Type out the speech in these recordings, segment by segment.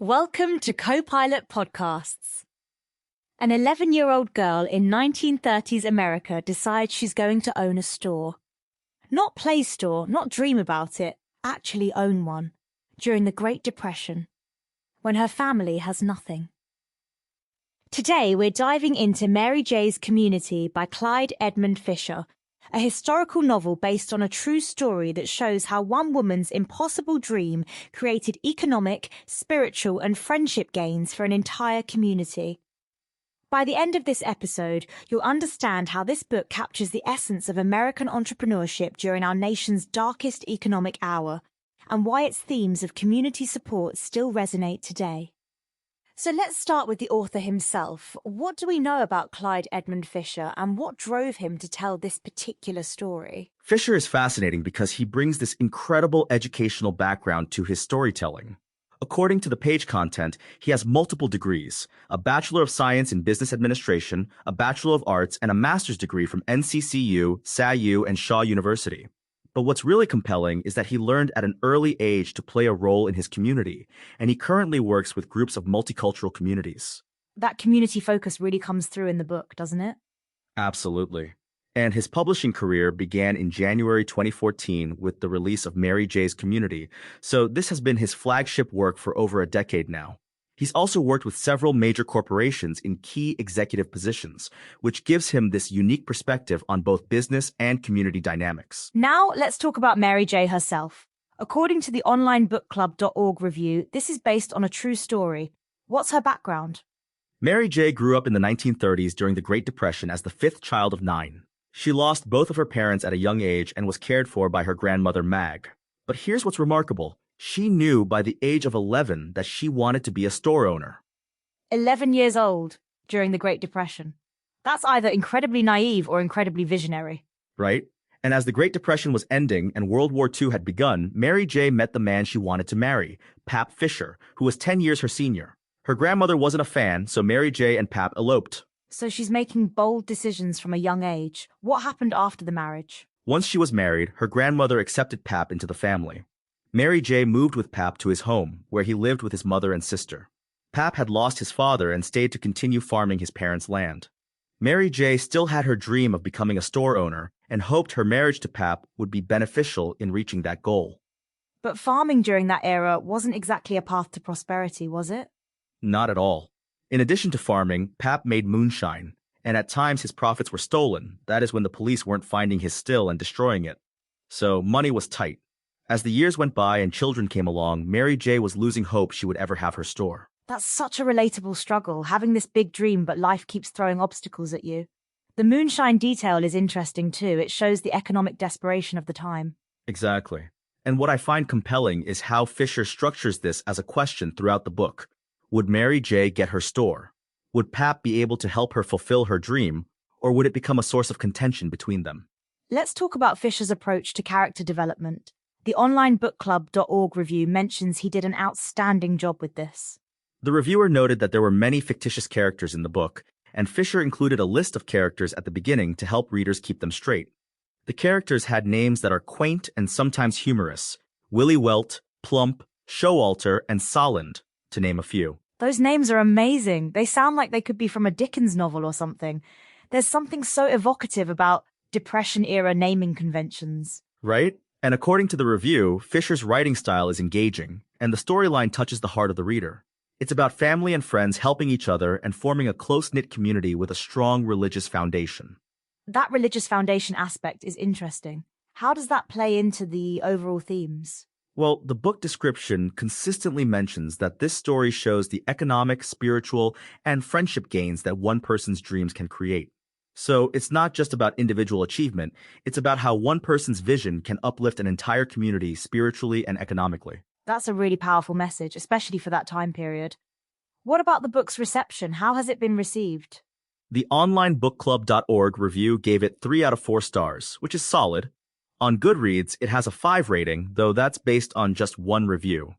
Welcome to Copilot Podcasts. An 11-year-old girl in 1930s America decides she's going to own a store. Not play store, not dream about it, actually own one, during the Great Depression, when her family has nothing. Today we're diving into Mary J's Community by Clyde Edmund Fisher, a historical novel based on a true story that shows how one woman's impossible dream created economic, spiritual, and friendship gains for an entire community. By the end of this episode, you'll understand how this book captures the essence of American entrepreneurship during our nation's darkest economic hour, and why its themes of community support still resonate today. So let's start with the author himself. What do we know about Clyde Edmund Fisher, and what drove him to tell this particular story? Fisher is fascinating because he brings this incredible educational background to his storytelling. According to the page content, he has multiple degrees, a Bachelor of Science in Business Administration, a Bachelor of Arts, and a master's degree from NCCU, SAU, and Shaw University. But what's really compelling is that he learned at an early age to play a role in his community, and he currently works with groups of multicultural communities. That community focus really comes through in the book, doesn't it? Absolutely. And his publishing career began in January 2014 with the release of Mary J's Community, so this has been his flagship work for over a decade now. He's also worked with several major corporations in key executive positions, which gives him this unique perspective on both business and community dynamics. Now let's talk about Mary J herself. According to the onlinebookclub.org review, this is based on a true story. What's her background? Mary J grew up in the 1930s during the Great Depression as the fifth child of 9. She lost both of her parents at a young age and was cared for by her grandmother Mag. But here's what's remarkable. She knew by the age of 11 that she wanted to be a store owner. 11 years old during the Great Depression. That's either incredibly naive or incredibly visionary. Right? And as the Great Depression was ending and World War II had begun, Mary J met the man she wanted to marry, Pap Fisher, who was 10 years her senior. Her grandmother wasn't a fan, so Mary J and Pap eloped. So she's making bold decisions from a young age. What happened after the marriage? Once she was married, her grandmother accepted Pap into the family. Mary J moved with Pap to his home, where he lived with his mother and sister. Pap had lost his father and stayed to continue farming his parents' land. Mary J still had her dream of becoming a store owner and hoped her marriage to Pap would be beneficial in reaching that goal. But farming during that era wasn't exactly a path to prosperity, was it? Not at all. In addition to farming, Pap made moonshine, and at times his profits were stolen. That is when the police weren't finding his still and destroying it. So money was tight. As the years went by and children came along, Mary J was losing hope she would ever have her store. That's such a relatable struggle, having this big dream but life keeps throwing obstacles at you. The moonshine detail is interesting too. It shows the economic desperation of the time. Exactly. And what I find compelling is how Fisher structures this as a question throughout the book. Would Mary J get her store? Would Pap be able to help her fulfill her dream, or would it become a source of contention between them? Let's talk about Fisher's approach to character development. The onlinebookclub.org review mentions he did an outstanding job with this. The reviewer noted that there were many fictitious characters in the book, and Fisher included a list of characters at the beginning to help readers keep them straight. The characters had names that are quaint and sometimes humorous: Willie Welt, Plump, Showalter, and Solland, to name a few. Those names are amazing. They sound like they could be from a Dickens novel or something. There's something so evocative about Depression-era naming conventions. Right? And according to the review, Fisher's writing style is engaging, and the storyline touches the heart of the reader. It's about family and friends helping each other and forming a close-knit community with a strong religious foundation. That religious foundation aspect is interesting. How does that play into the overall themes? Well, the book description consistently mentions that this story shows the economic, spiritual, and friendship gains that one person's dreams can create. So it's not just about individual achievement, it's about how one person's vision can uplift an entire community spiritually and economically. That's a really powerful message, especially for that time period. What about the book's reception? How has it been received? The onlinebookclub.org review gave it 3 out of 4 stars, which is solid. On Goodreads, it has a 5 rating, though that's based on just one review.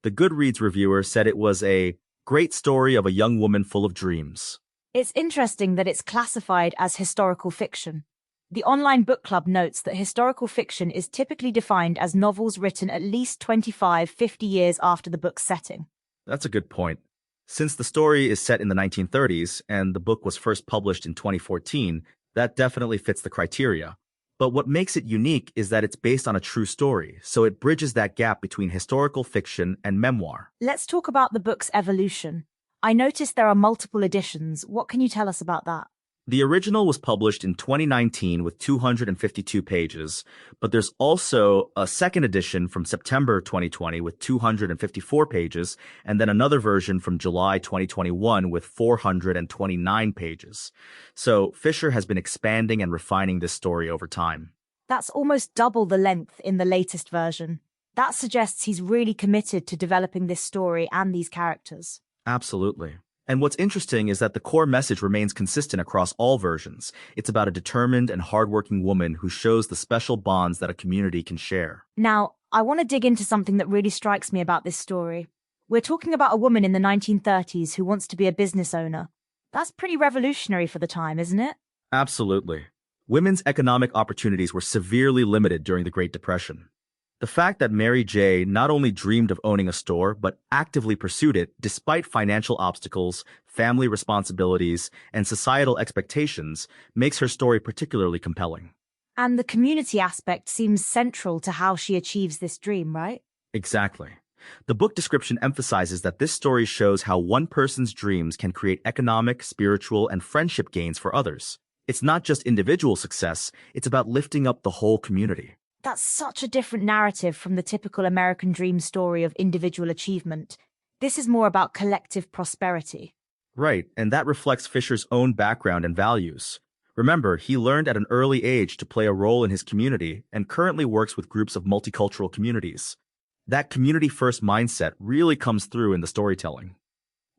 The Goodreads reviewer said it was a great story of a young woman full of dreams. It's interesting that it's classified as historical fiction. The online book club notes that historical fiction is typically defined as novels written at least 25-50 years after the book's setting. That's a good point. Since the story is set in the 1930s and the book was first published in 2014, that definitely fits the criteria. But what makes it unique is that it's based on a true story, so it bridges that gap between historical fiction and memoir. Let's talk about the book's evolution. I noticed there are multiple editions. What can you tell us about that? The original was published in 2019 with 252 pages, but there's also a second edition from September 2020 with 254 pages, and then another version from July 2021 with 429 pages. So Fisher has been expanding and refining this story over time. That's almost double the length in the latest version. That suggests he's really committed to developing this story and these characters. Absolutely. And what's interesting is that the core message remains consistent across all versions. It's about a determined and hardworking woman who shows the special bonds that a community can share. Now, I want to dig into something that really strikes me about this story. We're talking about a woman in the 1930s who wants to be a business owner. That's pretty revolutionary for the time, isn't it? Absolutely. Women's economic opportunities were severely limited during the Great Depression. The fact that Mary J. not only dreamed of owning a store, but actively pursued it despite financial obstacles, family responsibilities, and societal expectations makes her story particularly compelling. And the community aspect seems central to how she achieves this dream, right? Exactly. The book description emphasizes that this story shows how one person's dreams can create economic, spiritual, and friendship gains for others. It's not just individual success, it's about lifting up the whole community. That's such a different narrative from the typical American dream story of individual achievement. This is more about collective prosperity. Right, and that reflects Fisher's own background and values. Remember, he learned at an early age to play a role in his community and currently works with groups of multicultural communities. That community-first mindset really comes through in the storytelling.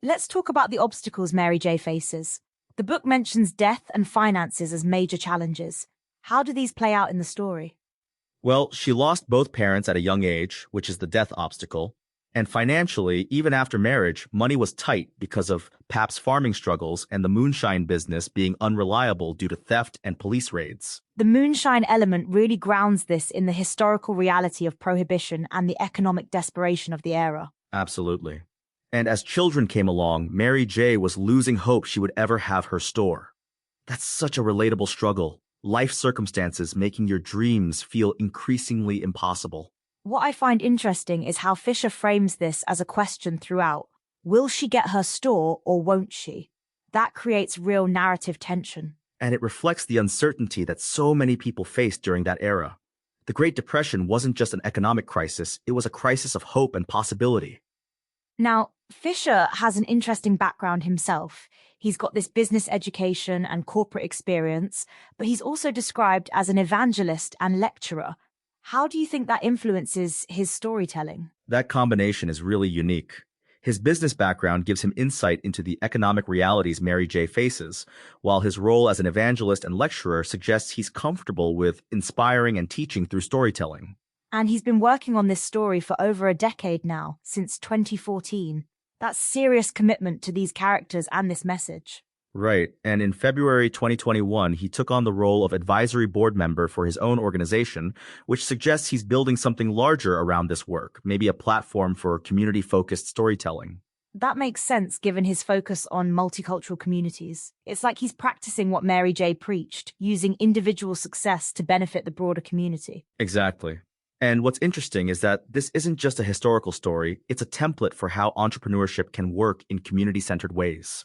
Let's talk about the obstacles Mary J. faces. The book mentions death and finances as major challenges. How do these play out in the story? Well, she lost both parents at a young age, which is the death obstacle. And financially, even after marriage, money was tight because of Pap's farming struggles and the moonshine business being unreliable due to theft and police raids. The moonshine element really grounds this in the historical reality of prohibition and the economic desperation of the era. Absolutely. And as children came along, Mary J. was losing hope she would ever have her store. That's such a relatable struggle. Life circumstances making your dreams feel increasingly impossible. What I find interesting is how Fisher frames this as a question throughout. Will she get her store or won't she? That creates real narrative tension. And it reflects the uncertainty that so many people faced during that era. The Great Depression wasn't just an economic crisis, it was a crisis of hope and possibility. Now, Fisher has an interesting background himself. He's got this business education and corporate experience, but he's also described as an evangelist and lecturer. How do you think that influences his storytelling? That combination is really unique. His business background gives him insight into the economic realities Mary J. faces, while his role as an evangelist and lecturer suggests he's comfortable with inspiring and teaching through storytelling. And he's been working on this story for over a decade now, since 2014. That's serious commitment to these characters and this message. Right, and in February 2021, he took on the role of advisory board member for his own organization, which suggests he's building something larger around this work, maybe a platform for community-focused storytelling. That makes sense given his focus on multicultural communities. It's like he's practicing what Mary J. preached, using individual success to benefit the broader community. Exactly. And what's interesting is that this isn't just a historical story, it's a template for how entrepreneurship can work in community-centered ways.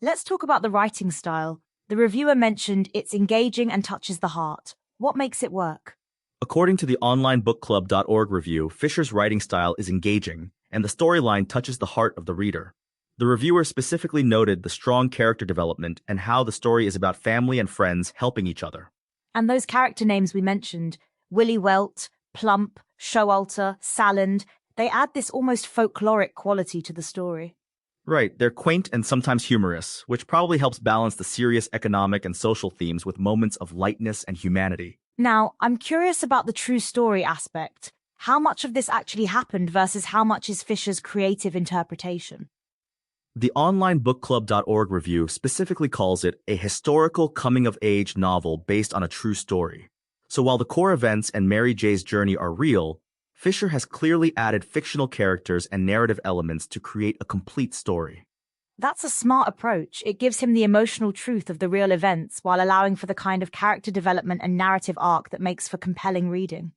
Let's talk about the writing style. The reviewer mentioned it's engaging and touches the heart. What makes it work? According to the onlinebookclub.org review, Fisher's writing style is engaging, and the storyline touches the heart of the reader. The reviewer specifically noted the strong character development and how the story is about family and friends helping each other. And those character names we mentioned, Willie Welt, Plump, Showalter, Salland, they add this almost folkloric quality to the story. Right, they're quaint and sometimes humorous, which probably helps balance the serious economic and social themes with moments of lightness and humanity. Now, I'm curious about the true story aspect. How much of this actually happened versus how much is Fisher's creative interpretation? The onlinebookclub.org review specifically calls it a historical coming-of-age novel based on a true story. So while the core events and Mary J's journey are real, Fisher has clearly added fictional characters and narrative elements to create a complete story. That's a smart approach. It gives him the emotional truth of the real events while allowing for the kind of character development and narrative arc that makes for compelling reading.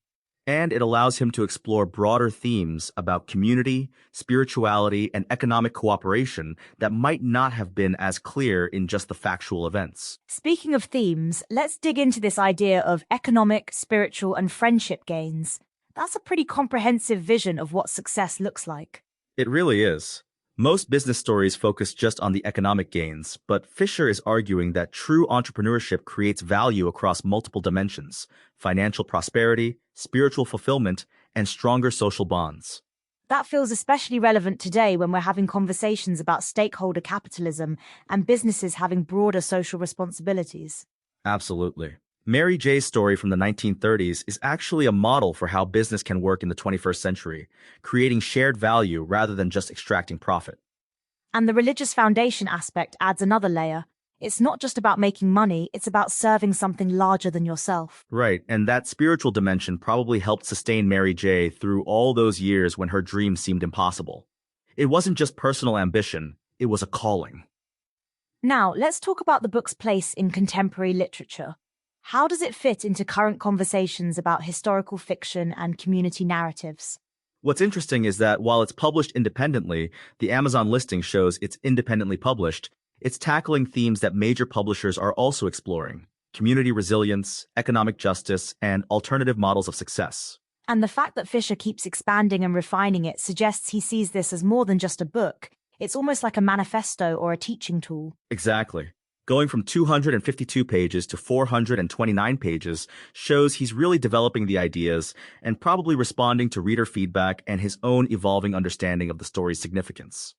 And it allows him to explore broader themes about community, spirituality, and economic cooperation that might not have been as clear in just the factual events. Speaking of themes, let's dig into this idea of economic, spiritual, and friendship gains. That's a pretty comprehensive vision of what success looks like. It really is. Most business stories focus just on the economic gains, but Fisher is arguing that true entrepreneurship creates value across multiple dimensions: financial prosperity, spiritual fulfillment, and stronger social bonds. That feels especially relevant today when we're having conversations about stakeholder capitalism and businesses having broader social responsibilities. Absolutely. Mary J's story from the 1930s is actually a model for how business can work in the 21st century, creating shared value rather than just extracting profit. And the religious foundation aspect adds another layer. It's not just about making money, it's about serving something larger than yourself. Right, and that spiritual dimension probably helped sustain Mary J through all those years when her dreams seemed impossible. It wasn't just personal ambition, it was a calling. Now, let's talk about the book's place in contemporary literature. How does it fit into current conversations about historical fiction and community narratives? What's interesting is that while it's published independently, the Amazon listing shows it's independently published. It's tackling themes that major publishers are also exploring: community resilience, economic justice, and alternative models of success. And the fact that Fisher keeps expanding and refining it suggests he sees this as more than just a book. It's almost like a manifesto or a teaching tool. Exactly. Going from 252 pages to 429 pages shows he's really developing the ideas and probably responding to reader feedback and his own evolving understanding of the story's significance.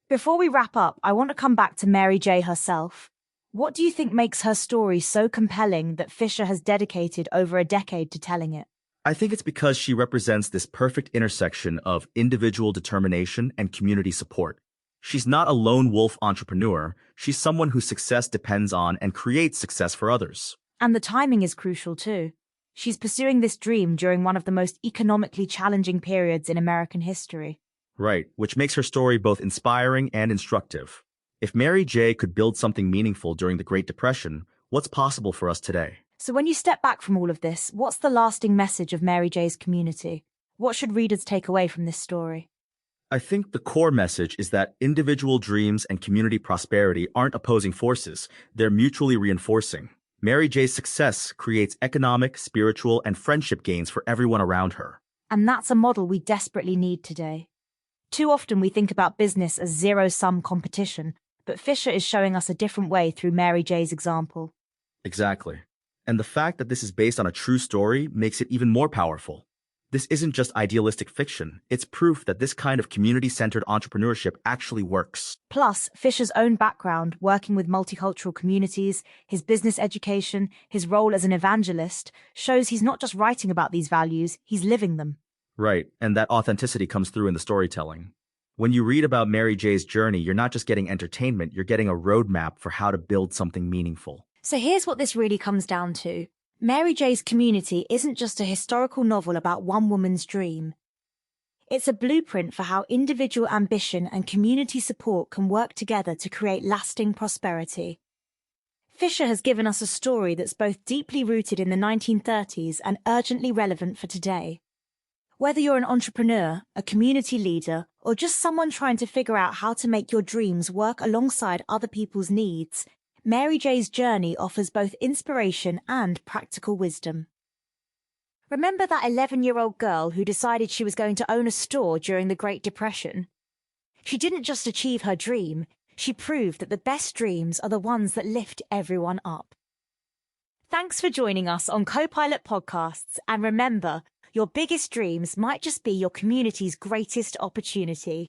Before we wrap up, I want to come back to Mary J herself. What do you think makes her story so compelling that Fisher has dedicated over a decade to telling it? I think it's because she represents this perfect intersection of individual determination and community support. She's not a lone wolf entrepreneur. She's someone whose success depends on and creates success for others. And the timing is crucial too. She's pursuing this dream during one of the most economically challenging periods in American history. Right, which makes her story both inspiring and instructive. If Mary J could build something meaningful during the Great Depression, what's possible for us today? So when you step back from all of this, what's the lasting message of Mary J's community? What should readers take away from this story? I think the core message is that individual dreams and community prosperity aren't opposing forces, they're mutually reinforcing. Mary J's success creates economic, spiritual, and friendship gains for everyone around her. And that's a model we desperately need today. Too often we think about business as zero-sum competition, but Fisher is showing us a different way through Mary J's example. Exactly. And the fact that this is based on a true story makes it even more powerful. This isn't just idealistic fiction, it's proof that this kind of community-centered entrepreneurship actually works. Plus, Fisher's own background, working with multicultural communities, his business education, his role as an evangelist, shows he's not just writing about these values, he's living them. Right, and that authenticity comes through in the storytelling. When you read about Mary J's journey, you're not just getting entertainment, you're getting a roadmap for how to build something meaningful. So here's what this really comes down to. Mary J's Community isn't just a historical novel about one woman's dream. It's a blueprint for how individual ambition and community support can work together to create lasting prosperity. Fisher has given us a story that's both deeply rooted in the 1930s and urgently relevant for today. Whether you're an entrepreneur, a community leader, or just someone trying to figure out how to make your dreams work alongside other people's needs, Mary J's journey offers both inspiration and practical wisdom. Remember that 11-year-old girl who decided she was going to own a store during the Great Depression? She didn't just achieve her dream, she proved that the best dreams are the ones that lift everyone up. Thanks for joining us on Copilot Podcasts, and remember, your biggest dreams might just be your community's greatest opportunity.